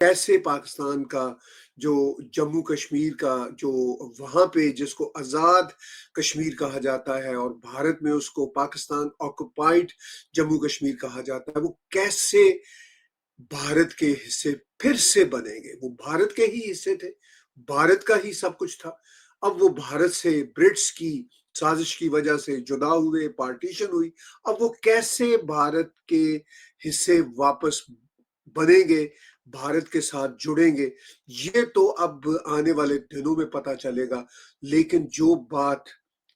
कैसे पाकिस्तान का जो जम्मू कश्मीर का जो वहाँ पे जिसको आज़ाद कश्मीर कहा जाता है और भारत में उसको पाकिस्तान ऑक्युपाइड जम्मू कश्मीर कहा जाता है, वो कैसे भारत के हिस्से फिर से बनेंगे। वो भारत के ही हिस्से थे, भारत का ही सब कुछ था। अब वो भारत से ब्रिट्स की साजिश की वजह से जुदा हुए, पार्टीशन हुई। अब वो कैसे भारत के हिस्से वापस बनेंगे, भारत के साथ जुड़ेंगे, ये तो अब आने वाले दिनों में पता चलेगा। लेकिन जो बात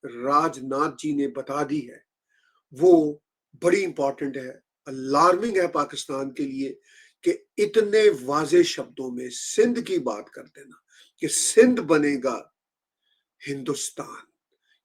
राजनाथ जी ने बता दी है, वो बड़ी इंपॉर्टेंट है, अलार्मिंग है पाकिस्तान के लिए कि इतने वाज़ेह शब्दों में सिंध की बात कर देना कि सिंध बनेगा हिंदुस्तान।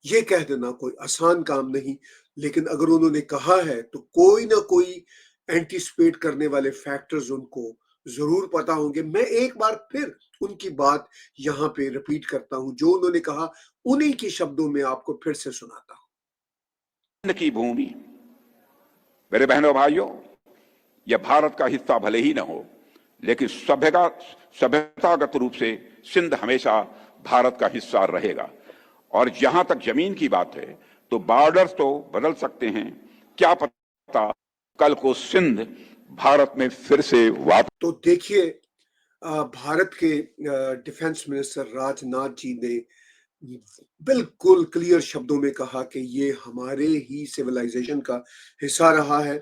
ये कह देना कोई आसान काम नहीं, लेकिन अगर उन्होंने कहा है तो कोई ना कोई एंटीसिपेट करने वाले फैक्टर्स उनको जरूर पता होंगे। मैं एक बार फिर उनकी बात यहाँ पे रिपीट करता हूं, जो उन्होंने कहा उन्हीं के शब्दों में आपको फिर से सुनाता हूं। की भूमि, मेरे बहनों भाइयों, यह भारत का हिस्सा भले ही न हो, लेकिन सभ्यतागत रूप से सिंध हमेशा भारत का हिस्सा रहेगा। और जहां तक जमीन की बात है, तो बॉर्डर्स तो बदल सकते हैं, क्या पता कल को सिंध भारत में फिर से वापस। तो देखिए, भारत के डिफेंस मिनिस्टर राजनाथ जी ने बिल्कुल क्लियर शब्दों में कहा कि ये हमारे ही सिविलाइजेशन का हिस्सा रहा है।